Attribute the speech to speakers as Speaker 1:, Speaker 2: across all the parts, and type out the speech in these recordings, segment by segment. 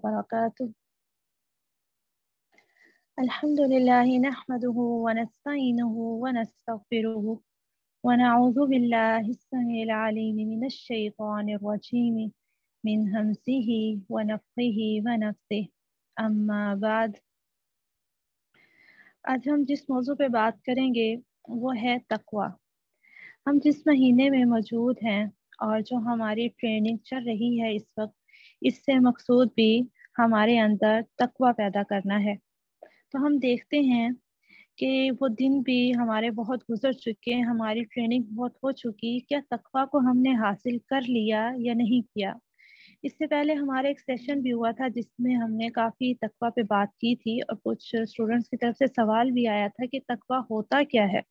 Speaker 1: وبركاته الحمد لله نحمده ونستعينه ونستغفره ونعوذ بالله السميع العليم من الشيطان الرجيم من همزه ونفخه ونفثه اما بعد آج ہم جس موضوع پہ بات کریں گے وہ ہے تقوی۔ ہم جس مہینے میں موجود ہیں اور جو ہماری ٹریننگ چل رہی ہے اس وقت، اس سے مقصود بھی ہمارے اندر تقوی پیدا کرنا ہے۔ تو ہم دیکھتے ہیں کہ وہ دن بھی ہمارے بہت گزر چکے ہیں، ہماری ٹریننگ بہت ہو چکی، کیا تقوی کو ہم نے حاصل کر لیا یا نہیں کیا؟ اس سے پہلے ہمارا ایک سیشن بھی ہوا تھا جس میں ہم نے کافی تقوی پہ بات کی تھی، اور کچھ اسٹوڈنٹس کی طرف سے سوال بھی آیا تھا کہ تقوی ہوتا کیا ہے۔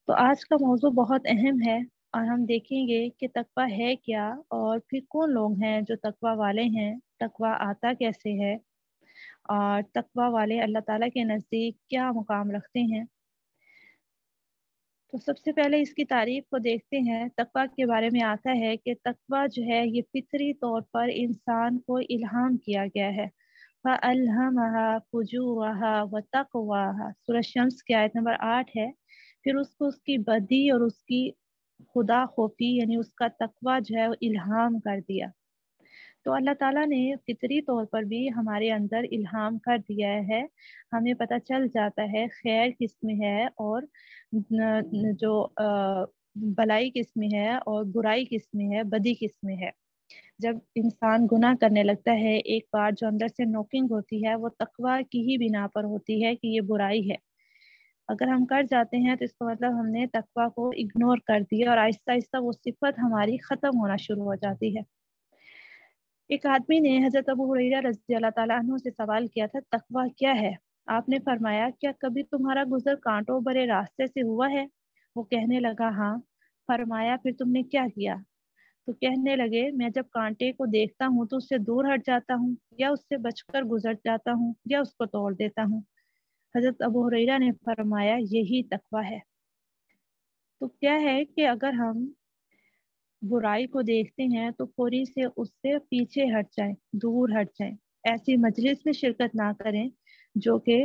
Speaker 1: تو آج کا موضوع بہت اہم ہے اور ہم دیکھیں گے کہ تقوی ہے کیا، اور پھر کون لوگ ہیں جو تقوی والے ہیں، تقوی آتا کیسے ہے، اور تقوی والے اللہ تعالیٰ کے نزدیک کیا مقام رکھتے ہیں۔ تو سب سے پہلے اس کی تعریف کو دیکھتے ہیں۔ تقوی کے بارے میں آتا ہے کہ تقوی جو ہے یہ فطری طور پر انسان کو الہام کیا گیا ہے۔ فَأَلْهَمَهَا فُجُورَهَا وَتَقْوَاهَا، سورہ شمس کی آیت نمبر 8 ہے۔ پھر اس کو اس کی بدی اور اس کی خدا خوفی یعنی اس کا تقوی جو ہے وہ الہام کر دیا۔ تو اللہ تعالیٰ نے فطری طور پر بھی ہمارے اندر الہام کر دیا ہے، ہمیں پتہ چل جاتا ہے خیر کس میں ہے اور جو بلائی کس میں ہے اور برائی کس میں ہے، بدی کس میں ہے۔ جب انسان گناہ کرنے لگتا ہے، ایک بار جو اندر سے نوکنگ ہوتی ہے وہ تقوی کی ہی بنا پر ہوتی ہے کہ یہ برائی ہے۔ اگر ہم کر جاتے ہیں تو اس کا مطلب ہم نے تقوی کو اگنور کر دیا، اور آہستہ آہستہ وہ صفت ہماری ختم ہونا شروع ہو جاتی ہے۔ ایک آدمی نے حضرت ابو ہریرہ رضی اللہ تعالیٰ عنہ سے سوال کیا تھا، تقوی کیا ہے؟ آپ نے فرمایا، کیا کبھی تمہارا گزر کانٹوں بھرے راستے سے ہوا ہے؟ وہ کہنے لگا ہاں۔ فرمایا پھر تم نے کیا کیا؟ تو کہنے لگے، میں جب کانٹے کو دیکھتا ہوں تو اس سے دور ہٹ جاتا ہوں، یا اس سے بچ کر گزر جاتا ہوں، یا اس کو توڑ دیتا ہوں۔ حضرت ابو ہریرہ نے فرمایا یہی تقوی ہے۔ تو کیا ہے کہ اگر ہم برائی کو دیکھتے ہیں تو فوری سے اس سے پیچھے ہٹ جائیں، دور ہٹ جائیں، ایسی مجلس میں شرکت نہ کریں جو کہ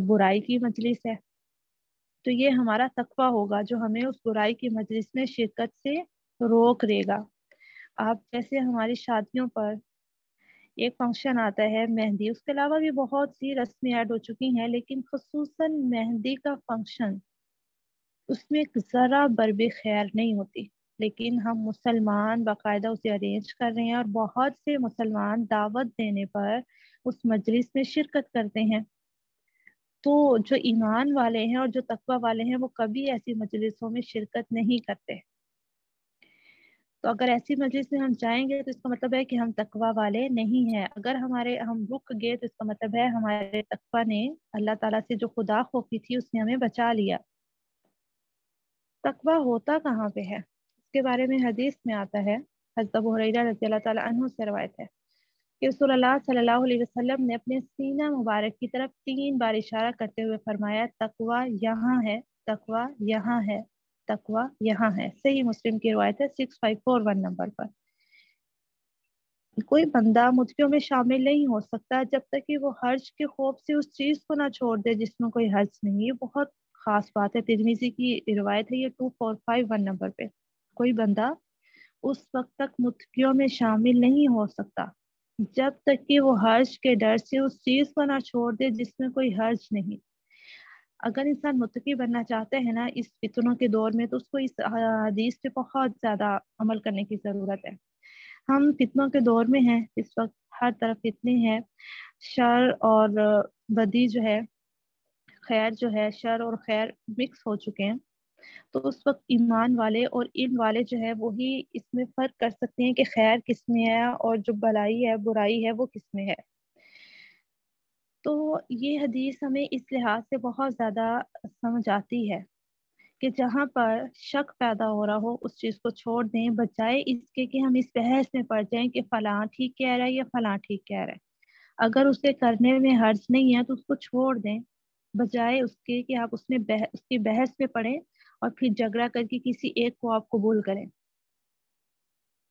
Speaker 1: برائی کی مجلس ہے۔ تو یہ ہمارا تقوی ہوگا جو ہمیں اس برائی کی مجلس میں شرکت سے روک دے گا۔ آپ جیسے ہماری شادیوں پر ایک فنکشن آتا ہے مہندی، اس کے علاوہ بھی بہت سی رسمیں ایڈ ہو چکی ہیں، لیکن خصوصاً مہندی کا فنکشن، اس میں ذرا بربی خیر نہیں ہوتی، لیکن ہم مسلمان باقاعدہ اسے ارینج کر رہے ہیں، اور بہت سے مسلمان دعوت دینے پر اس مجلس میں شرکت کرتے ہیں۔ تو جو ایمان والے ہیں اور جو تقوی والے ہیں وہ کبھی ایسی مجلسوں میں شرکت نہیں کرتے۔ تو اگر ایسی مجلس میں ہم جائیں گے تو اس کا مطلب ہے کہ ہم تقوی والے نہیں ہیں۔ اگر ہم رک گئے تو اس کا مطلب ہے ہمارے تقوی نے، اللہ تعالیٰ سے جو خدا خوفی تھی اس نے ہمیں بچا لیا۔ تقوی ہوتا کہاں پہ ہے؟ اس کے بارے میں حدیث میں آتا ہے، حضرت ابو ہریرہ رضی اللہ تعالیٰ عنہ سے روایت ہے کہ رسول اللہ صلی اللہ علیہ وسلم نے اپنے سینہ مبارک کی طرف 3 بار اشارہ کرتے ہوئے فرمایا، تقوی یہاں ہے، تقوی یہاں ہے، تقوی یہاں ہے۔ صحیح مسلم کی روایت ہے 6541 نمبر پر۔ کوئی بندہ متقیوں میں شامل نہیں ہو سکتا جب تک کہ وہ حرج کے خوف سے اس چیز کو نہ چھوڑ دے جس میں کوئی حرج نہیں۔ یہ بہت خاص بات ہے، ترمذی کی روایت ہے، یہ 2451 نمبر پہ۔ کوئی بندہ اس وقت تک متقیوں میں شامل نہیں ہو سکتا جب تک کہ وہ حرج کے ڈر سے اس چیز کو نہ چھوڑ دے جس میں کوئی حرج نہیں۔ اگر انسان متقی بننا چاہتا ہے نا اس فتنوں کے دور میں، تو اس کو اس حدیث پہ بہت زیادہ عمل کرنے کی ضرورت ہے۔ ہم فتنوں کے دور میں ہیں، اس وقت ہر طرف فتنے ہیں، شر اور بدی جو ہے، خیر جو ہے، شر اور خیر مکس ہو چکے ہیں۔ تو اس وقت ایمان والے اور علم والے جو ہے وہی اس میں فرق کر سکتے ہیں کہ خیر کس میں ہے اور جو بلائی ہے، برائی ہے، وہ کس میں ہے۔ تو یہ حدیث ہمیں اس لحاظ سے بہت زیادہ سمجھ آتی ہے کہ جہاں پر شک پیدا ہو رہا ہو اس چیز کو چھوڑ دیں، بجائے اس کے کہ ہم اس بحث میں پڑ جائیں کہ فلاں ٹھیک کہہ رہا ہے یا فلاں ٹھیک کہہ رہا ہے۔ اگر اسے کرنے میں حرج نہیں ہے تو اس کو چھوڑ دیں، بجائے اس کے کہ آپ اس کی بحث میں پڑیں اور پھر جھگڑا کر کے کسی ایک کو آپ قبول کریں۔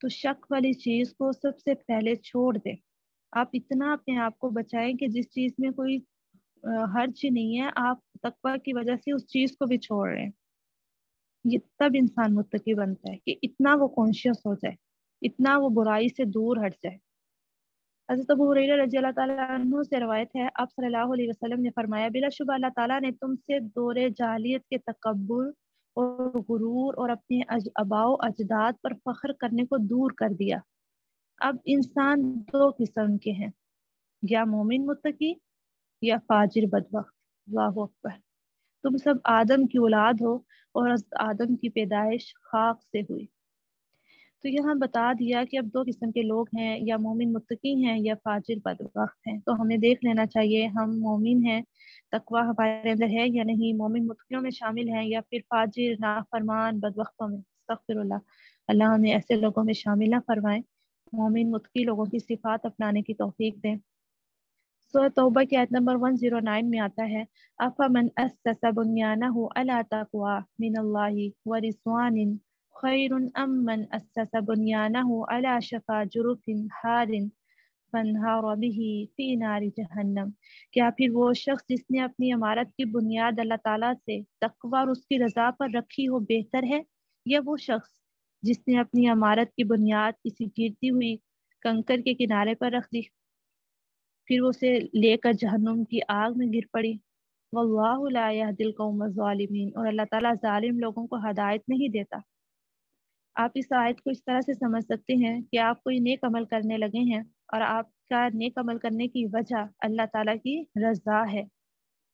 Speaker 1: تو شک والی چیز کو سب سے پہلے چھوڑ دیں۔ آپ اتنا اپنے آپ کو بچائیں کہ جس چیز میں کوئی حرج نہیں ہے، آپ تقوی کی وجہ سے اس چیز کو بھی چھوڑ رہے ہیں. یہ تب انسان متقی بنتا ہے کہ اتنا وہ کانشیس ہو جائے، اتنا وہ برائی سے دور ہٹ جائے. حضرت ابو ہریرہ رضی اللہ تعالیٰ عنہ سے روایت ہے، آپ صلی اللہ علیہ وسلم نے فرمایا، بلا شبہ اللہ تعالیٰ نے تم سے دور جاہلیت کے تکبر اور غرور اور اپنے آباء و اجداد پر فخر کرنے کو دور کر دیا. اب انسان دو قسم کے ہیں، یا مومن متقی یا فاجر بدبخت. اللہ اکبر. تم سب آدم کی اولاد ہو اور آدم کی پیدائش خاک سے ہوئی. تو یہاں بتا دیا کہ اب دو قسم کے لوگ ہیں، یا مومن متقی ہیں یا فاجر بدبخت ہیں. تو ہمیں دیکھ لینا چاہیے ہم مومن ہیں، تقوی ہمارے اندر ہے یا نہیں، مومن متقیوں میں شامل ہیں یا پھر فاجر نافرمان بدبختوں میں. استغفر اللہ. اللہ ہمیں ایسے لوگوں میں شامل نہ فرمائیں. مومن متقی لوگوں کی صفات اپنانے کی توفیق دیں. سورہ توبہ کی آیت نمبر 109 میں آتا ہے، افمن اسس بنیانہ علی تقوی من اللہ ورضوان خیر ام من اسس بنیانہ علی شفا جرف ہار فانہار به فی نار جہنم. کیا پھر وہ شخص جس نے اپنی عمارت کی بنیاد اللہ تعالیٰ سے تقوی اور اس کی رضا پر رکھی ہو بہتر ہے، یا وہ شخص جس نے اپنی عمارت کی بنیاد کسی گرتی ہوئی کنکر کے کنارے پر رکھ دی، پھر وہ اسے لے کر جہنم کی آگ میں گر پڑی. واللہ لا یہدی القوم الظالمین. اور اللہ تعالیٰ ظالم لوگوں کو ہدایت نہیں دیتا. آپ اس آیت کو اس طرح سے سمجھ سکتے ہیں کہ آپ کوئی نیک عمل کرنے لگے ہیں اور آپ کا نیک عمل کرنے کی وجہ اللہ تعالیٰ کی رضا ہے،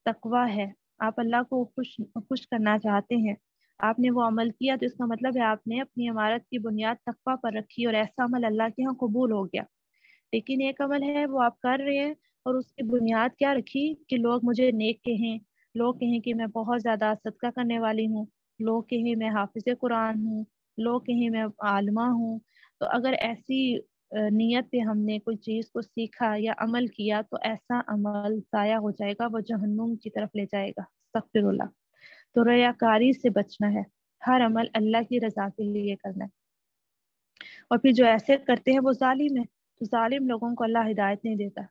Speaker 1: تقوی ہے. آپ اللہ کو خوش کرنا چاہتے ہیں. آپ نے وہ عمل کیا تو اس کا مطلب ہے آپ نے اپنی عمارت کی بنیاد تقوی پر رکھی اور ایسا عمل اللہ کے ہاں قبول ہو گیا. لیکن ایک عمل ہے وہ آپ کر رہے ہیں اور اس کی بنیاد کیا رکھی کہ لوگ مجھے نیک کہیں، لوگ کہیں کہ میں بہت زیادہ صدقہ کرنے والی ہوں، لوگ کہیں میں حافظ قرآن ہوں، لوگ کہیں میں عالمہ ہوں. تو اگر ایسی نیت پہ ہم نے کوئی چیز کو سیکھا یا عمل کیا تو ایسا عمل ضائع ہو جائے گا، وہ جہنم کی طرف لے جائے گا. استغفر اللہ. تو ریاکاری سے بچنا ہے، ہر عمل اللہ کی رضا کے لیے کرنا ہے. اور پھر جو ایسے کرتے ہیں وہ ظالم ہے. تو ظالم لوگوں کو اللہ ہدایت نہیں دیتا.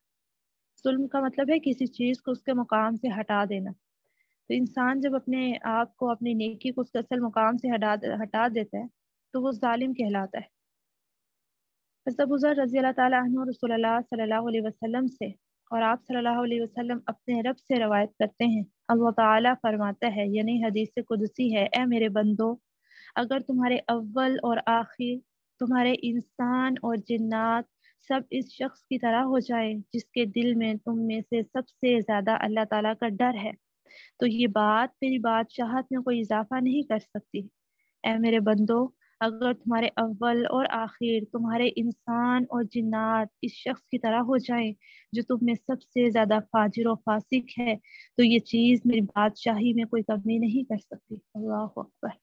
Speaker 1: ظلم کا مطلب ہے کسی چیز کو اس کے مقام سے ہٹا دینا. تو انسان جب اپنے آپ کو، اپنی نیکی کو اس کے اصل مقام سے ہٹا دیتا ہے تو وہ ظالم کہلاتا ہے. حضرت ابو ذر رضی اللہ تعالیٰ عنہ رسول اللہ صلی اللہ علیہ وسلم سے اور آپ صلی اللہ علیہ وسلم اپنے رب سے روایت کرتے ہیں، اللہ تعالیٰ فرماتا ہے، یعنی حدیث قدسی ہے، اے میرے بندو، اگر تمہارے اول اور آخر، تمہارے انسان اور جنات سب اس شخص کی طرح ہو جائیں جس کے دل میں تم میں سے سب سے زیادہ اللہ تعالیٰ کا ڈر ہے، تو یہ بات میری بادشاہت میں کوئی اضافہ نہیں کر سکتی. اے میرے بندو، اگر تمہارے اول اور آخر، تمہارے انسان اور جنات اس شخص کی طرح ہو جائیں جو تم میں سب سے زیادہ فاجر و فاسق ہے، تو یہ چیز میری بادشاہی میں کوئی کمی نہیں کر سکتی. اللہ اکبر.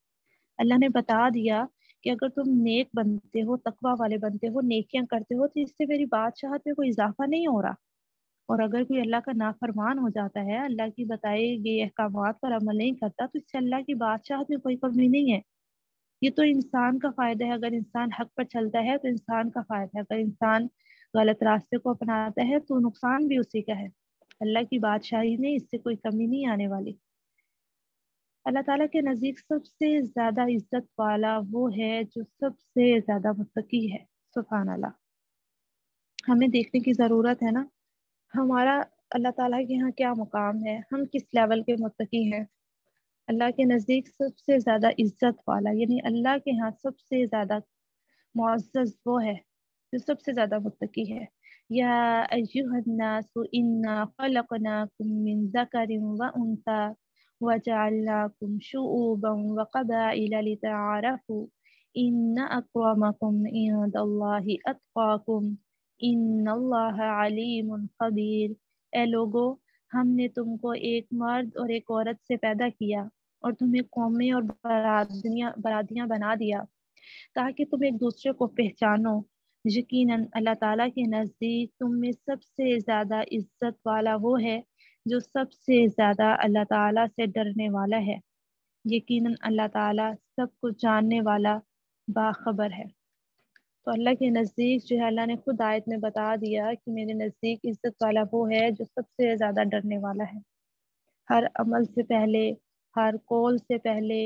Speaker 1: اللہ نے بتا دیا کہ اگر تم نیک بنتے ہو، تقوی والے بنتے ہو، نیکیاں کرتے ہو، تو اس سے میری بادشاہت میں کوئی اضافہ نہیں ہو رہا. اور اگر کوئی اللہ کا نافرمان ہو جاتا ہے، اللہ کی بتائے گئے احکامات پر عمل نہیں کرتا، تو اس سے اللہ کی بادشاہت میں کوئی کمی نہیں ہے. یہ تو انسان کا فائدہ ہے. اگر انسان حق پر چلتا ہے تو انسان کا فائدہ ہے، اگر انسان غلط راستے کو اپناتا ہے تو نقصان بھی اسی کا ہے. اللہ کی بادشاہی میں اس سے کوئی کمی نہیں آنے والی. اللہ تعالیٰ کے نزدیک سب سے زیادہ عزت والا وہ ہے جو سب سے زیادہ متقی ہے. سبحان اللہ. ہمیں دیکھنے کی ضرورت ہے نا ہمارا اللہ تعالیٰ کے یہاں کیا مقام ہے، ہم کس لیول کے متقی ہیں. اللہ کے نزدیک سب سے زیادہ عزت والا، یعنی اللہ کے ہاں سب سے زیادہ معزز وہ ہے جو سب سے زیادہ متقی ہے. یا ایھا الناس انا خلقناکم من ذکر و انثی وجعلناکم شعوبا وقبائل لتعارفوا ان اکرمکم عند اللہ اتقاکم ان اللہ علیم خبیر. اے لوگو، ہم نے تم کو ایک مرد اور ایک عورت سے پیدا کیا اور تمہیں قومیں اور برادریاں بنا دیا تاکہ تم ایک دوسرے کو پہچانو. یقیناً اللہ تعالیٰ کے نزدیک تم میں سب سے زیادہ عزت والا وہ ہے جو سب سے زیادہ اللہ تعالیٰ سے ڈرنے والا ہے. یقیناً اللہ تعالیٰ سب کچھ جاننے والا، باخبر ہے. تو اللہ کے نزدیک جو ہے اللہ نے خود آیت میں بتا دیا کہ میرے نزدیک عزت والا وہ ہے جو سب سے زیادہ ڈرنے والا ہے، ہر عمل سے پہلے، ہر قول سے پہلے،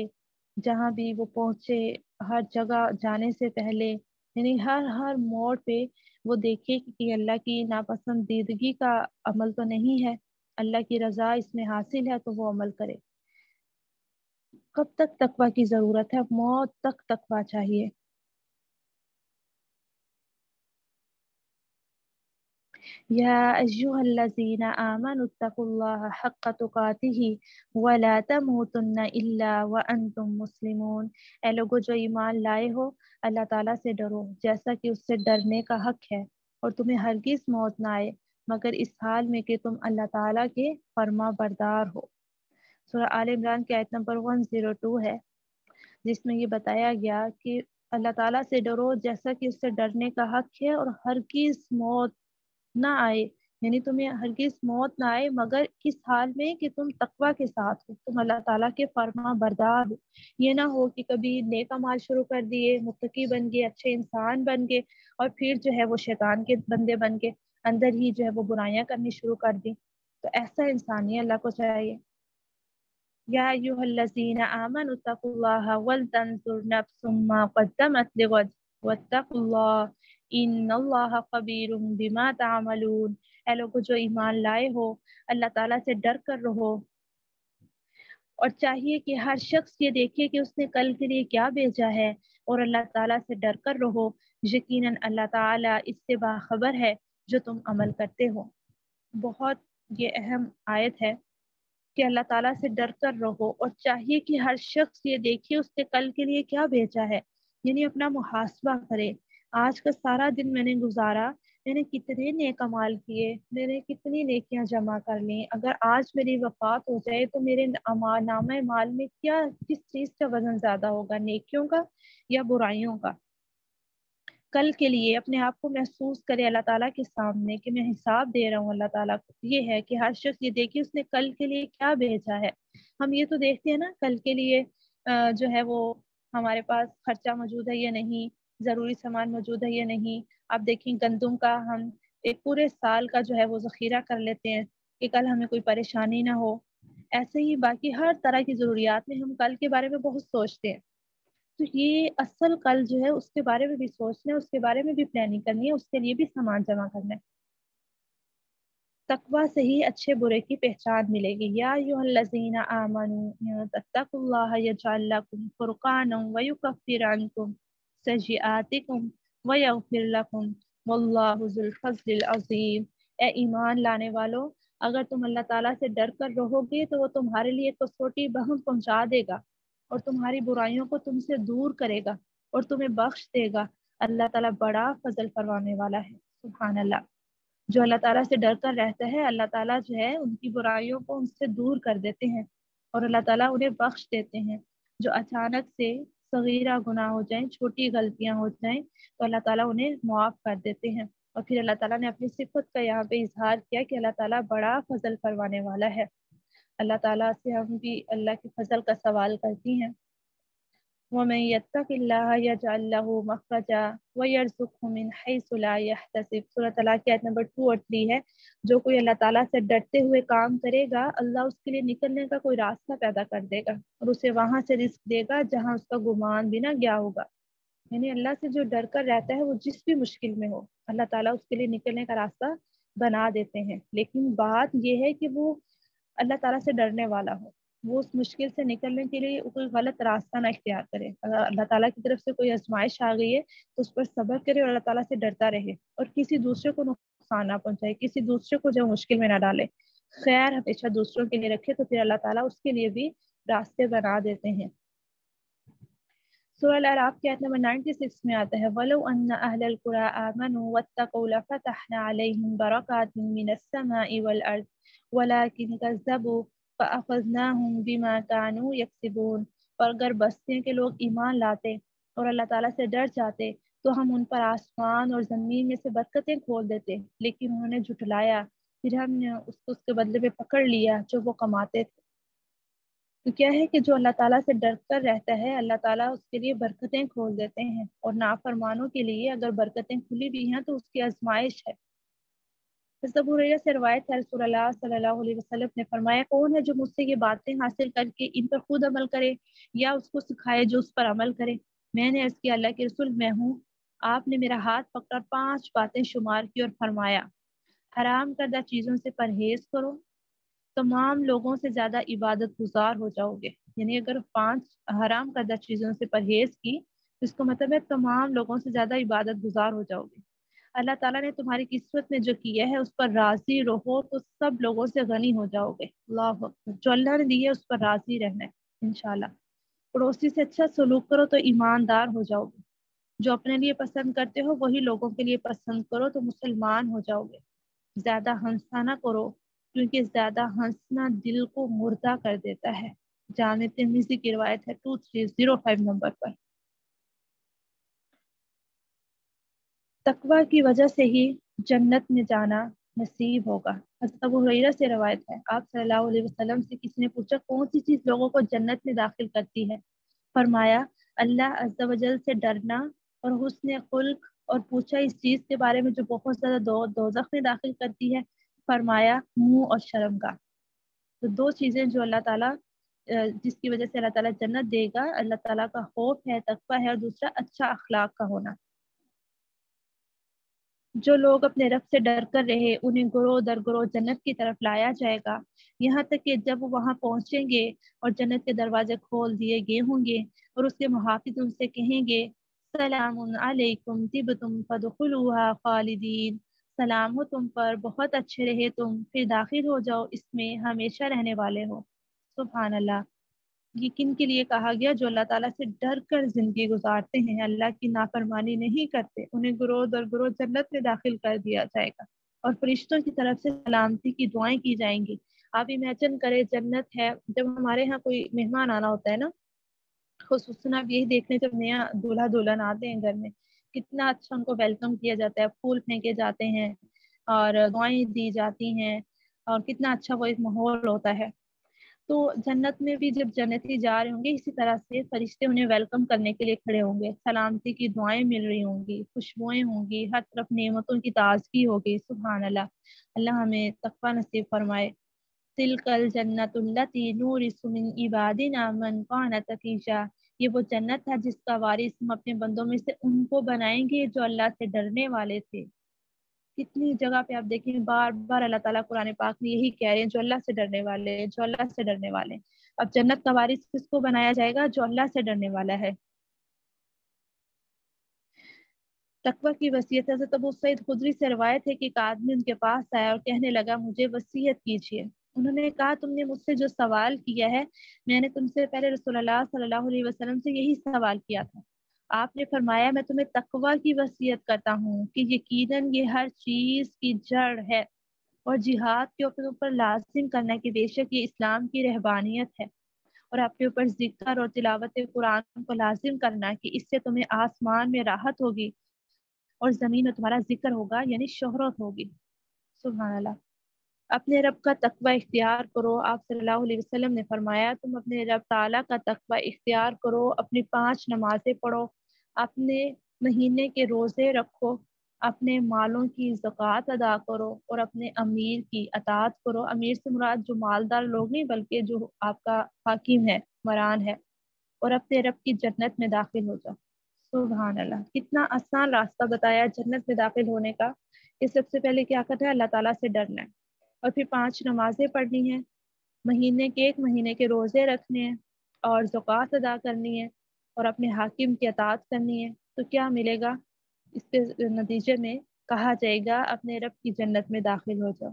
Speaker 1: جہاں بھی وہ پہنچے، ہر جگہ جانے سے پہلے، یعنی ہر موڑ پہ وہ دیکھے کہ اللہ کی ناپسندیدگی کا عمل تو نہیں ہے، اللہ کی رضا اس میں حاصل ہے تو وہ عمل کرے۔ کب تک تقوی کی ضرورت ہے؟ موت تک تقوی چاہیے۔ یا ایھا الذین آمنوا اتقوا اللہ حق تقاتہ ولا تموتن الا وانتم مسلمون، اے لوگو جو ایمان لائے ہو، اللہ تعالیٰ سے ڈرو جیسا کہ اس سے ڈرنے کا حق ہے، اور تمہیں ہرگز موت نہ آئے مگر اس حال میں کہ تم اللہ تعالیٰ کے فرما بردار ہو۔ سورہ آل عمران کی آیت نمبر 102 ہے، جس میں یہ بتایا گیا کہ اللہ تعالیٰ سے ڈرو جیسا کہ اس سے ڈرنے کا حق ہے، اور ہرگز موت نہ آئے، یعنی تمہیں ہرگز موت نہ آئے مگر اس حال میں کہ تم تقوی کے ساتھ ہو، تم اللہ تعالیٰ کے فرما بردار ہو۔ یہ نہ ہو کہ کبھی نیک اعمال شروع کر دیے، متقی بن گئے، اچھے انسان بن گئے، اور پھر جو ہے وہ شیطان کے بندے بن گئے، اندر ہی جو ہے وہ برائیاں کرنی شروع کر دی۔ تو ایسا انسان ہی اللہ کو چاہیے۔ یا ایھا الذین آمنوا اتقوا اللہ ولتنظر نفس ما قدمت لغد واتقوا اللہ ان اللہ خبیر بما تعملون، اے لوگو جو ایمان لائے ہو، اللہ تعالیٰ سے ڈر کر رہو، اور چاہیے کہ ہر شخص یہ دیکھے کہ اس نے کل کے لیے کیا بھیجا ہے، اور اللہ تعالیٰ سے ڈر کر رہو، یقیناً اللہ تعالیٰ اس سے باخبر ہے جو تم عمل کرتے ہو۔ بہت یہ اہم آیت ہے کہ اللہ تعالیٰ سے ڈر کر رہو، اور چاہیے کہ ہر شخص یہ دیکھے اس نے کل کے لیے کیا بھیجا ہے، یعنی اپنا محاسبہ کرے۔ آج کا سارا دن میں نے گزارا، میں نے کتنے نیک اعمال کیے، میں نے کتنی نیکیاں جمع کر لیں، اگر آج میری وفات ہو جائے تو میرے نامہ اعمال میں کیا، کس چیز کا وزن زیادہ ہوگا، نیکیوں کا یا برائیوں کا؟ کل کے لیے اپنے آپ کو محسوس کرے اللہ تعالیٰ کے سامنے کہ میں حساب دے رہا ہوں اللہ تعالیٰ کو۔ یہ ہے کہ ہر شخص یہ دیکھے اس نے کل کے لیے کیا بھیجا ہے۔ ہم یہ تو دیکھتے ہیں نا کل کے لیے جو ہے وہ ہمارے پاس خرچہ موجود ہے یا نہیں، ضروری سامان موجود ہے یا نہیں۔ آپ دیکھیں گندم کا ہم ایک پورے سال کا جو ہے وہ ذخیرہ کر لیتے ہیں کہ کل ہمیں کوئی پریشانی نہ ہو۔ ایسے ہی باقی ہر طرح کی ضروریات میں ہم کل کے بارے میں بہت سوچتے ہیں۔ تو یہ اصل کل جو ہے اس کے بارے میں بھی سوچنا ہے، اس کے بارے میں بھی پلاننگ کرنی ہے، اس کے لیے بھی سامان جمع کرنا ہے۔ تقوی سے ہی اچھے برے کی پہچان ملے گی۔ یا ایھا الذین آمنوا اتقوا اللہ یجعل لکم فرقانا ویکفر عنکم سیئاتکم ویغفر لکم واللہ ذو الفضل العظیم، اے ایمان لانے والو، اگر تم اللہ تعالیٰ سے ڈر کر رہو گے تو وہ تمہارے لیے کسوٹی بہم پہنچا دے گا، اور تمہاری برائیوں کو تم سے دور کرے گا، اور تمہیں بخش دے گا۔ اللہ تعالیٰ بڑا فضل فرمانے والا ہے۔ سبحان اللہ۔ جو اللہ تعالیٰ سے ڈر کر رہتا ہے، اللہ تعالیٰ جو ہے ان کی برائیوں کو ان سے دور کر دیتے ہیں، اور اللہ تعالیٰ انہیں بخش دیتے ہیں۔ جو اچانک سے صغیرہ گناہ ہو جائیں، چھوٹی غلطیاں ہو جائیں، تو اللہ تعالیٰ انہیں معاف کر دیتے ہیں۔ اور پھر اللہ تعالیٰ نے اپنی صفت کا یہاں پہ اظہار کیا کہ اللہ تعالیٰ بڑا فضل فرمانے والا ہے۔ اللہ تعالیٰ سے ہم بھی اللہ کے فضل کا سوال کرتی ہیں۔ وَمَن يَتَّقِ اللَّهَ يَجْعَل لَّهُ مَخْرَجًا وَيَرْزُقْهُ مِنْ حَيْثُ لَا يَحْتَسِبُ۔ سورۃ طلاق کی آیت نمبر 2 اور 3 ہے، جو کوئی اللہ تعالیٰ سے ڈرتے ہوئے کام کرے گا، اللہ اس کے لیے نکلنے کا کوئی راستہ پیدا کر دے گا، اور اسے وہاں سے رزق دے گا جہاں اس کا گمان بھی نہ گیا ہوگا۔ یعنی اللہ سے جو ڈر کر رہتا ہے وہ جس بھی مشکل میں ہو، اللہ تعالیٰ اس کے لیے نکلنے کا راستہ بنا دیتے ہیں۔ لیکن بات یہ ہے کہ وہ اللہ تعالیٰ سے ڈرنے والا ہو، وہ اس مشکل سے نکلنے کے لیے کوئی غلط راستہ نہ اختیار کرے۔ اگر اللہ تعالیٰ کی طرف سے کوئی آزمائش آ گئی ہے تو اس پر صبر کرے اور اللہ تعالیٰ سے ڈرتا رہے، اور کسی دوسرے کو نقصان نہ پہنچائے، کسی دوسرے کو جو مشکل میں نہ ڈالے، خیر ہمیشہ دوسروں کے لیے رکھے، تو پھر اللہ تعالیٰ اس کے لیے بھی راستے بنا دیتے ہیں۔ سورہ الاعراف کی آیت نمبر 96 میں آتا ہے وَلَوْ أَنَّ أَهْلَ الْقُرَىٰ آمَنُوا وَاتَّقَوْا لَفَتَحْنَا عَلَيْهِمْ بَرَكَاتٍ مِّنَ السَّمَاءِ وَالْأَرْضِ وَلَٰكِنْ كَذَّبُوا فَأَخَذْنَاهُمْ بِمَا كَانُوا يَكْسِبُونَ۔ اور اگر بستی کے لوگ ایمان لاتے اور اللہ تعالیٰ سے ڈر جاتے تو ہم ان پر آسمان اور زمین میں سے برکتیں کھول دیتے، لیکن انہوں نے جھٹلایا، پھر ہم نے اس کو اس کے بدلے میں پکڑ لیا جو وہ کماتے تھے۔ تو کیا ہے کہ جو اللہ تعالیٰ سے ڈر کر رہتا ہے اللہ تعالیٰ اس کے لیے برکتیں کھول دیتے ہیں، اور نافرمانوں کے لیے اگر برکتیں کھلی بھی ہیں تو اس کی آزمائش ہے۔ ابو ہریرہ سے روایت ہے، رسول اللہ صلی اللہ علیہ وسلم نے فرمایا، کون ہے جو مجھ سے یہ باتیں حاصل کر کے ان پر خود عمل کرے یا اس کو سکھائے جو اس پر عمل کرے؟ میں نے عرض کیا، اللہ کے رسول میں ہوں۔ آپ نے میرا ہاتھ پکڑ 5 باتیں شمار کی اور فرمایا، حرام کردہ چیزوں سے پرہیز کرو، تمام لوگوں سے زیادہ عبادت گزار ہو جاؤ گے۔ یعنی اگر 5 حرام کردہ چیزوں سے پرہیز کی تو اس کا مطلب ہے تمام لوگوں سے زیادہ عبادت گزار ہو جاؤ گے۔ اللہ تعالیٰ نے تمہاری قسمت میں جو کیا ہے اس پر راضی رہو تو سب لوگوں سے غنی ہو جاؤ گے۔ اللہ اکبر، جو اللہ نے دی ہے اس پر راضی رہنا ہے انشاءاللہ۔ پڑوسی سے اچھا سلوک کرو تو ایماندار ہو جاؤ گے۔ جو اپنے لیے پسند کرتے ہو وہی لوگوں کے لیے پسند کرو تو مسلمان ہو جاؤ گے۔ زیادہ ہنسنا نہ کرو کیونکہ زیادہ ہنسنا دل کو مردہ کر دیتا ہے۔ جامع ترمذی کی روایت ہے 2305 نمبر پر۔ تقوی کی وجہ سے ہی جنت میں جانا نصیب ہوگا۔ حضرت ابو ہریرہ سے روایت ہے، آپ صلی اللہ علیہ وسلم سے کسی نے پوچھا، کون سی چیز لوگوں کو جنت میں داخل کرتی ہے؟ فرمایا، اللہ عز و جل سے ڈرنا اور حسن خلق، اور پوچھا اس چیز کے بارے میں جو بہت زیادہ دوزخ میں داخل کرتی ہے؟ فرمایا، منہ اور شرمگاہ۔ تو 2 چیزیں جو اللہ تعالیٰ جس کی وجہ سے اللہ تعالیٰ جنت دے گا، اللہ تعالیٰ کا خوف ہے، تقوی ہے، اور دوسرا اچھا اخلاق کا ہونا۔ جو لوگ اپنے رب سے ڈر کر رہے انہیں گروہ در گروہ جنت کی طرف لایا جائے گا، یہاں تک کہ جب وہ وہاں پہنچیں گے اور جنت کے دروازے کھول دیے گئے ہوں گے اور اس کے محافظ ان سے کہیں گے، سلام علیکم طبتم فادخلوها خالدین، سلام ہو تم پر، بہت اچھے رہے تم، پھر داخل ہو جاؤ، اس میں ہمیشہ رہنے والے ہو۔ سبحان اللہ۔ یہ کن کے لیے کہا گیا؟ جو اللہ تعالیٰ سے ڈر کر زندگی گزارتے ہیں، اللہ کی نافرمانی نہیں کرتے، انہیں گروہ در گروہ جنت میں داخل کر دیا جائے گا، اور فرشتوں کی طرف سے سلامتی کی دعائیں کی جائیں گی۔ آپ امیجن کریں، جنت ہے، جب ہمارے ہاں کوئی مہمان آنا ہوتا ہے نا، خصوصاً آپ یہی دیکھ لیں، جب نیا دولہا دلہن آتے ہیں گھر میں، کتنا اچھا ان کو ویلکم کیا جاتا ہے، پھول پھینکے جاتے ہیں اور دعائیں دی جاتی ہیں، اور کتنا اچھا وہ ایک ماحول ہوتا ہے۔ تو جنت میں بھی جب جنتی جا رہے ہوں گے، اسی طرح سے فرشتے انہیں ویلکم کرنے کے لیے کھڑے ہوں گے، سلامتی کی دعائیں مل رہی ہوں گی، خوشبوئیں ہوں گی، ہر طرف نعمتوں کی تازگی ہوگی۔ سبحان اللہ۔ اللہ ہمیں تقوی نصیب فرمائے۔ تلک الجنت التی نورث من عبادنا من کان تقیا، یہ وہ جنت ہے جس کا وارث ہم اپنے بندوں میں سے ان کو بنائیں گے جو اللہ سے ڈرنے والے تھے۔ کتنی جگہ پہ آپ دیکھیں، بار بار اللہ تعالیٰ قرآن پاک میں یہی کہہ رہے ہیں، جو اللہ سے ڈرنے والے، جو اللہ سے ڈرنے والے۔ اب جنت کا وارث کس کو بنایا جائے گا؟ جو اللہ سے ڈرنے والا ہے۔ تقوی کی وصیت، حضرت ابو سعید خدری سے روایت ہے کہ ایک آدمی ان کے پاس آیا اور کہنے لگا، مجھے وصیت کیجیے۔ انہوں نے کہا، تم نے مجھ سے جو سوال کیا ہے، میں نے تم سے پہلے رسول اللہ صلی اللہ علیہ وسلم سے یہی سوال کیا تھا۔ آپ نے فرمایا، میں تمہیں تقوی کی وصیت کرتا ہوں کہ یقیناً یہ ہر چیز کی جڑ ہے، اور جہاد کے اوپر لازم کرنا کہ بے شک یہ اسلام کی رہبانیت ہے، اور اپنے اوپر ذکر اور تلاوت قرآن کو لازم کرنا کہ اس سے تمہیں آسمان میں راحت ہوگی اور زمین میں تمہارا ذکر ہوگا، یعنی شہرت ہوگی۔ سبحان اللہ۔ اپنے رب کا تقوی اختیار کرو، آپ صلی اللہ علیہ وسلم نے فرمایا، تم اپنے رب تعالیٰ کا تقوی اختیار کرو، اپنی 5 نمازیں پڑھو، اپنے مہینے کے روزے رکھو، اپنے مالوں کی زکوٰۃ ادا کرو، اور اپنے امیر کی اطاعت کرو۔ امیر سے مراد جو مالدار لوگ نہیں، بلکہ جو آپ کا حاکم ہے، حکمران ہے، اور اپنے رب کی جنت میں داخل ہو جاؤ۔ سبحان اللہ، کتنا آسان راستہ بتایا جنت میں داخل ہونے کا، کہ سب سے پہلے کیا کرنا ہے؟ اللہ تعالیٰ سے ڈرنا ہے، اور پھر 5 نمازیں پڑھنی ہیں، ایک مہینے کے روزے رکھنے ہیں، اور زکوٰۃ ادا کرنی ہے، اور اپنے حاکم کی اطاعت کرنی ہے۔ تو کیا ملے گا؟ اس کے نتیجے میں کہا جائے گا، اپنے رب کی جنت میں داخل ہو جاؤ۔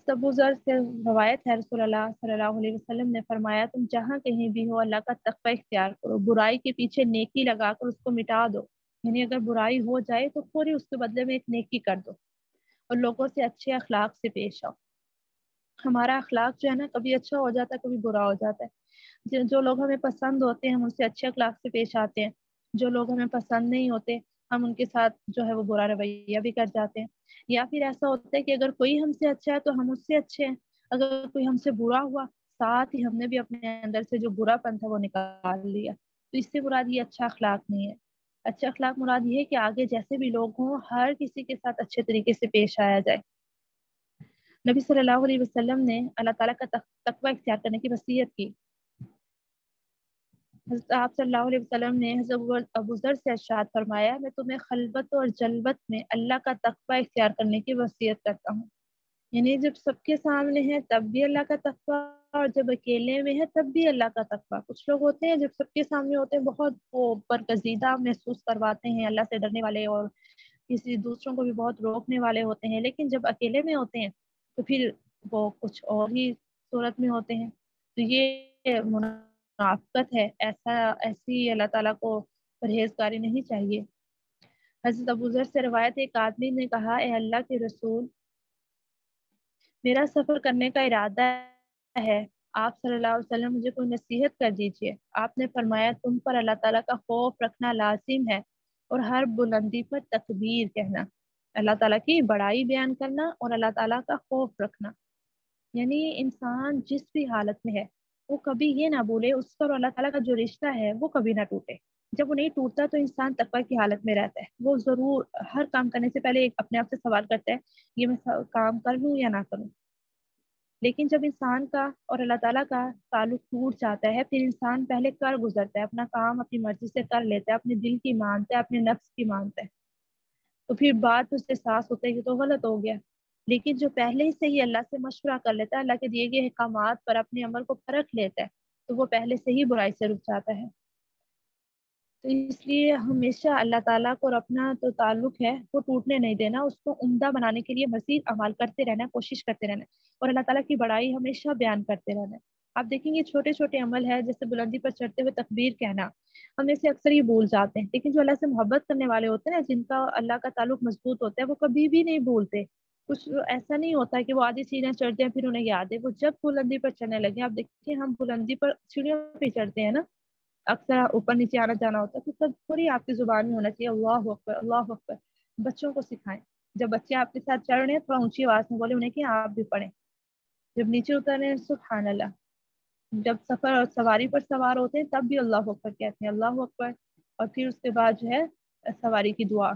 Speaker 1: ابو ذر سے روایت ہے، رسول اللہ صلی اللہ علیہ وسلم نے فرمایا، تم جہاں کہیں بھی ہو اللہ کا تقوی اختیار کرو، برائی کے پیچھے نیکی لگا کر اس کو مٹا دو، یعنی اگر برائی ہو جائے تو پوری اس کے بدلے میں ایک نیکی کر دو، اور لوگوں سے اچھے اخلاق سے پیش آؤ۔ ہمارا اخلاق جو ہے نا، کبھی اچھا ہو جاتا ہے، کبھی برا ہو جاتا ہے۔ جو لوگ ہمیں پسند ہوتے ہیں ہم ان سے اچھے اخلاق سے پیش آتے ہیں، جو لوگ ہمیں پسند نہیں ہوتے ہم ان کے ساتھ جو ہے وہ برا رویہ بھی کر جاتے ہیں، یا پھر ایسا ہوتا ہے کہ اگر کوئی ہم سے اچھا ہے تو ہم اس سے اچھے ہیں، اگر کوئی ہم سے برا ہوا، ساتھ ہی ہم نے بھی اپنے اندر سے جو برا پن تھا وہ نکال لیا، تو اس سے مراد یہ اچھا اخلاق نہیں ہے۔ اچھا اخلاق مراد یہ ہے کہ آگے جیسے بھی لوگ ہوں ہر کسی کے ساتھ اچھے طریقے سے پیش آیا جائے۔ نبی صلی اللہ علیہ وسلم نے اللہ تعالیٰ کا تقوی اختیار کرنے کی وصیت کی۔ حضرت آپ صلی اللہ علیہ وسلم نے حضرت ابو ذر سے ارشاد فرمایا، میں تمہیں خلوت اور جلوت میں اللہ کا تقوی اختیار کرنے کی وصیت کرتا ہوں۔ یعنی جب سب کے سامنے ہے تب بھی اللہ کا تقوی، اور جب اکیلے میں ہے تب بھی اللہ کا تقوی۔ کچھ لوگ ہوتے ہیں جب سب کے سامنے ہوتے ہیں بہت وہ برگزیدہ محسوس کرواتے ہیں، اللہ سے ڈرنے والے اور کسی دوسروں کو بھی بہت روکنے والے ہوتے ہیں، لیکن جب اکیلے میں ہوتے ہیں تو پھر وہ کچھ اور ہی صورت میں ہوتے ہیں۔ تو یہ منافقت ہے، ایسی اللہ تعالیٰ کو پرہیزگاری نہیں چاہیے۔ حضرت ابو ذر سے روایت، ایک آدمی نے کہا، اے اللہ کے رسول، میرا سفر کرنے کا ارادہ ہے، آپ صلی اللہ علیہ وسلم مجھے کوئی نصیحت کر دیجئے۔ آپ نے فرمایا، تم پر اللہ تعالیٰ کا خوف رکھنا لازم ہے اور ہر بلندی پر تکبیر کہنا، اللہ تعالیٰ کی بڑائی بیان کرنا اور اللہ تعالیٰ کا خوف رکھنا۔ یعنی انسان جس بھی حالت میں ہے وہ کبھی یہ نہ بولے اس پر اللہ تعالیٰ کا جو رشتہ ہے وہ کبھی نہ ٹوٹے۔ جب وہ نہیں ٹوٹتا تو انسان تقوی کی حالت میں رہتا ہے، وہ ضرور ہر کام کرنے سے پہلے اپنے آپ سے سوال کرتا ہے، یہ میں کام کر لوں یا نہ کروں۔ لیکن جب انسان کا اور اللہ تعالیٰ کا تعلق ٹوٹ جاتا ہے پھر انسان پہلے کر گزرتا ہے، اپنا کام اپنی مرضی سے کر لیتا ہے، اپنے دل کی مانتا ہے، اپنے نفس کی مانتا ہے، تو پھر بات اس سے احساس ہوتا ہے کہ تو غلط ہو گیا۔ لیکن جو پہلے ہی سے ہی اللہ سے مشورہ کر لیتا ہے، اللہ کے دیے گئے احکامات پر اپنے عمل کو پرکھ لیتا ہے، تو وہ پہلے سے ہی برائی سے رک جاتا ہے۔ تو اس لیے ہمیشہ اللہ تعالیٰ کو اور اپنا تو تعلق ہے وہ ٹوٹنے نہیں دینا، اس کو عمدہ بنانے کے لیے مزید اعمال کرتے رہنا، کوشش کرتے رہنا، اور اللہ تعالیٰ کی بڑائی ہمیشہ بیان کرتے رہنا۔ آپ دیکھیں گے چھوٹے چھوٹے عمل ہے، جیسے بلندی پر چڑھتے ہوئے تکبیر کہنا، ہم میں سے اکثر یہ بھول جاتے ہیں، لیکن جو اللہ سے محبت کرنے والے ہوتے ہیں نا، جن کا اللہ کا تعلق مضبوط ہوتا ہے، وہ کبھی بھی نہیں بھولتے۔ کچھ ایسا نہیں ہوتا کہ وہ آدھی سیڑھیاں چڑھ جائیں پھر انہیں یاد ہے، وہ جب بلندی پر چڑھنے لگے، آپ دیکھیں ہم بلندی پر سیڑھیوں پہ چڑھتے ہیں نا، اکثر اوپر نیچے آنا جانا ہوتا ہے، تو سب پوری آپ کی زبان میں ہونا چاہیے اللہ اکبر اللہ اکبر۔ بچوں کو سکھائیں، جب بچے آپ کے ساتھ چڑھ رہے ہیں تھوڑا اونچی آواز میں بولے انہیں کہ آپ بھی پڑھیں، جب نیچے اتر رہے ہیں سبحان اللہ، جب سفر اور سواری پر سوار ہوتے ہیں تب بھی اللہ اکبر کہتے ہیں اللہ اکبر، اور پھر اس کے بعد جو ہے سواری کی دعا۔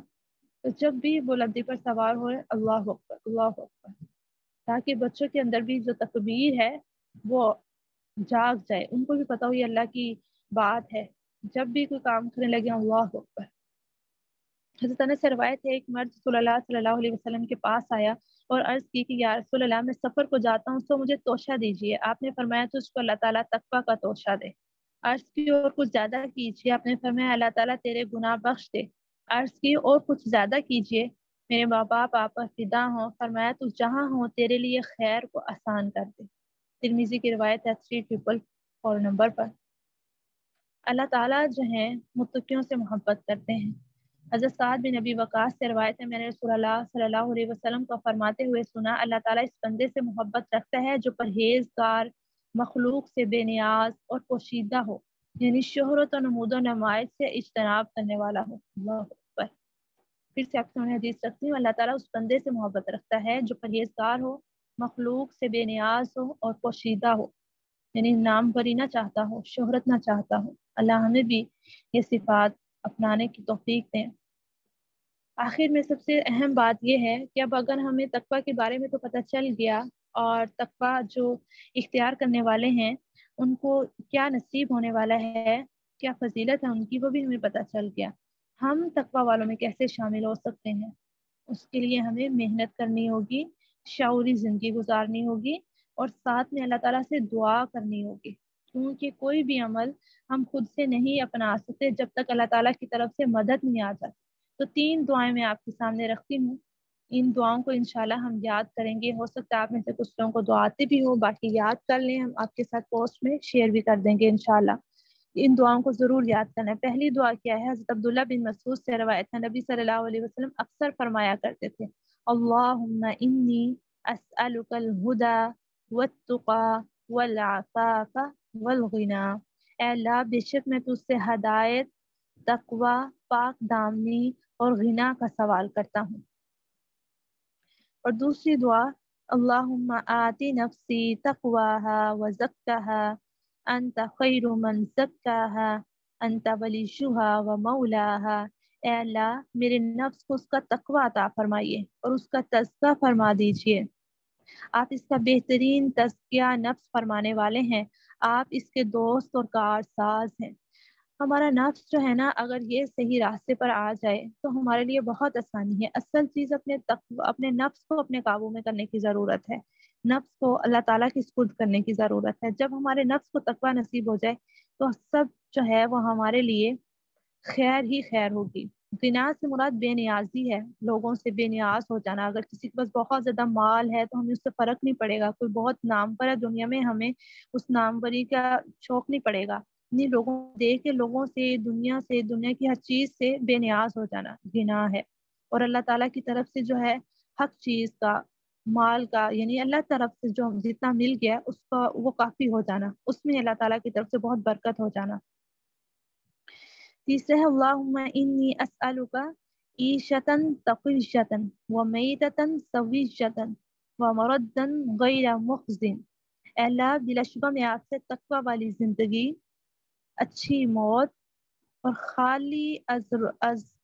Speaker 1: تو جب بھی بلندی پر سوار ہو رہے اللہ اکبر اللہ اکبر، تاکہ بچوں کے اندر بھی جو تکبیر ہے وہ جاگ جائے، ان کو بھی پتا ہو یہ اللہ کی بات ہے، جب بھی کوئی کام کرنے لگے اللہ اکبر۔ حضرت انس سے روایت ہے، ایک مرد صلی اللہ علیہ وسلم کے پاس آیا اور عرض کی کہ یا رسول اللہ، میں سفر کو جاتا ہوں تو مجھے توشہ دیجیے۔ آپ نے فرمایا تو اس کو اللہ تعالیٰ تقویٰ کا توشہ دے۔ عرض کی اور کچھ زیادہ کیجیے۔ آپ نے فرمایا اللہ تعالیٰ تیرے گناہ بخش دے۔ عرض کی اور کچھ زیادہ کیجیے، میرے ماں باپ آپ پر فدا ہوں۔ فرمایا تو جہاں ہوں تیرے لیے خیر کو آسان کر دے۔ ترمذی کی روایت ہے 3444 نمبر پر۔ اللہ تعالیٰ جو ہیں متقیوں سے محبت کرتے ہیں۔ حضرت سعد بن نبی وقاص سے روایت ہے، میں نے رسول اللہ صلی اللہ علیہ وسلم کو فرماتے ہوئے سنا، اللہ تعالیٰ اس بندے سے محبت رکھتا ہے جو پرہیزگار، مخلوق سے بے نیاز اور پوشیدہ ہو، یعنی شہرت و نمود و نمائش سے اجتناب کرنے والا ہو۔ اللہ اکبر۔ پھر سے آپ سامنے حدیث رکھتی ہوں، اللہ تعالیٰ اس بندے سے محبت رکھتا ہے جو پرہیزگار ہو، مخلوق سے بے نیاز ہو اور پوشیدہ ہو، یعنی نام بری نہ چاہتا ہو، شہرت نہ چاہتا ہو۔ اللہ ہمیں بھی یہ صفات اپنانے کی توفیق دیں۔ آخر میں سب سے اہم بات یہ ہے کہ اب اگر ہمیں تقویٰ کے بارے میں تو پتہ چل گیا، اور تقویٰ جو اختیار کرنے والے ہیں ان کو کیا نصیب ہونے والا ہے، کیا فضیلت ہے ان کی، وہ بھی ہمیں پتہ چل گیا۔ ہم تقویٰ والوں میں کیسے شامل ہو سکتے ہیں؟ اس کے لیے ہمیں محنت کرنی ہوگی، شعوری زندگی گزارنی ہوگی، اور ساتھ میں اللہ تعالیٰ سے دعا کرنی ہوگی، کیونکہ کوئی بھی عمل ہم خود سے نہیں اپنا سکتے جب تک اللہ تعالیٰ کی طرف سے مدد نہیں آ جاتی۔ تو 3 دعائیں میں آپ کے سامنے رکھتی ہوں، ان دعاؤں کو انشاءاللہ ہم یاد کریں گے۔ ہو سکتا ہے آپ میں سے کچھ لوگوں کو دعا آتی بھی ہو، باقی یاد کر لیں، ہم آپ کے ساتھ پوسٹ میں شیئر بھی کر دیں گے انشاءاللہ۔ ان دعاؤں کو ضرور یاد کرنا ہے۔ پہلی دعا کیا ہے؟ حضرت عبداللہ بن مسعود سے روایت ہے، نبی صلی اللہ علیہ وسلم اکثر فرمایا کرتے تھے، اللہم انی اسألک الہدی والتقی والعفاف والغنی، اے اللہ بے شک میں تجھ سے ہدایت، تقوی، پاک دامنی اور غنا کا سوال کرتا ہوں۔ اور دوسری دعا اللهم آت نفسی تقواها وزکها انت خیر من زکاها انت ولیها ومولاها۔ اے اللہ میرے نفس کو اس کا تقوی عطا فرمائیے اور اس کا تزکیہ فرما دیجیے، آپ اس کا بہترین تزکیہ نفس فرمانے والے ہیں، آپ اس کے دوست اور کارساز ہیں۔ ہمارا نفس جو ہے نا، اگر یہ صحیح راستے پر آ جائے تو ہمارے لیے بہت آسانی ہے۔ اصل چیز اپنے نفس کو اپنے قابو میں کرنے کی ضرورت ہے، نفس کو اللہ تعالیٰ کی سپرد کرنے کی ضرورت ہے۔ جب ہمارے نفس کو تقوی نصیب ہو جائے تو سب جو ہے وہ ہمارے لیے خیر ہی خیر ہوگی۔ غنا سے مراد بے نیازی ہے، لوگوں سے بے نیاز ہو جانا۔ اگر کسی کے پاس بہت زیادہ مال ہے تو ہمیں اس سے فرق نہیں پڑے گا، کوئی بہت نام پر ہے دنیا میں، ہمیں اس ناموری کا شوق نہیں پڑے گا، نہیں، لوگوں دیکھ کے لوگوں سے دنیا کی ہر چیز سے بے نیاز ہو جانا گناہ ہے۔ اور اللہ تعالیٰ کی طرف سے جو ہے حق چیز کا، مال کا، یعنی اللہ طرف سے جو جتنا مل گیا اس کا وہ کافی ہو جانا، اس میں اللہ تعالیٰ کی طرف سے بہت برکت ہو جانا۔ تیسرے ہے اللہم انی اسألک عیشتاً تقیشتاً ومیتتاً سویشتاً ومرداً غیر مخزن۔ اے اللہ بلا شبہ میں آپ سے تقوی والی زندگی، اچھی موت اور خالی از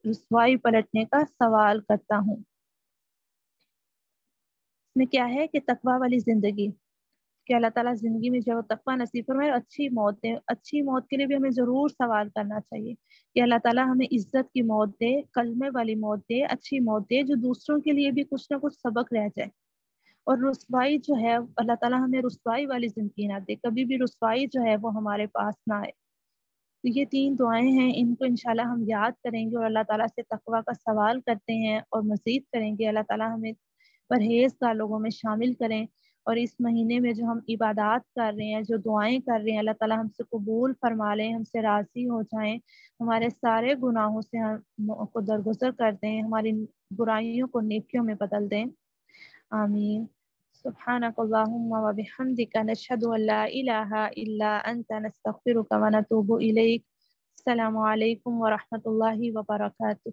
Speaker 1: رسوائی پلٹنے کا سوال کرتا ہوں۔ اس میں کیا ہے کہ تقوی والی زندگی، کہ اللہ تعالیٰ زندگی میں جو تقوی نصیب فرمائے، اچھی موت دے۔ اچھی موت کے لیے بھی ہمیں ضرور سوال کرنا چاہیے کہ اللہ تعالیٰ ہمیں عزت کی موت دے، کلمے والی موت دے، اچھی موت دے جو دوسروں کے لیے بھی کچھ نہ کچھ سبق رہ جائے۔ اور رسوائی جو ہے، اللہ تعالیٰ ہمیں رسوائی والی زندگی نہ دے، کبھی بھی رسوائی جو ہے وہ ہمارے پاس نہ آئے۔ تو یہ 3 دعائیں ہیں، ان کو انشاءاللہ ہم یاد کریں گے اور اللہ تعالیٰ سے تقوی کا سوال کرتے ہیں اور مزید کریں گے۔ اللہ تعالیٰ ہمیں پرہیزگار لوگوں میں شامل کریں، اور اس مہینے میں جو ہم عبادات کر رہے ہیں، جو دعائیں کر رہے ہیں، اللہ تعالیٰ ہم سے قبول فرما لیں، ہم سے راضی ہو جائیں، ہمارے سارے گناہوں سے ہم کو درگزر کر دیں، ہماری برائیوں کو نیکیوں میں بدل دیں، آمین۔ سبحانک اللہم و بحمدک، نشہد ان لا الہ الا انت، نستغفرک و نتوب الیک۔ السلام علیکم ورحمۃ اللہ وبرکاتہ۔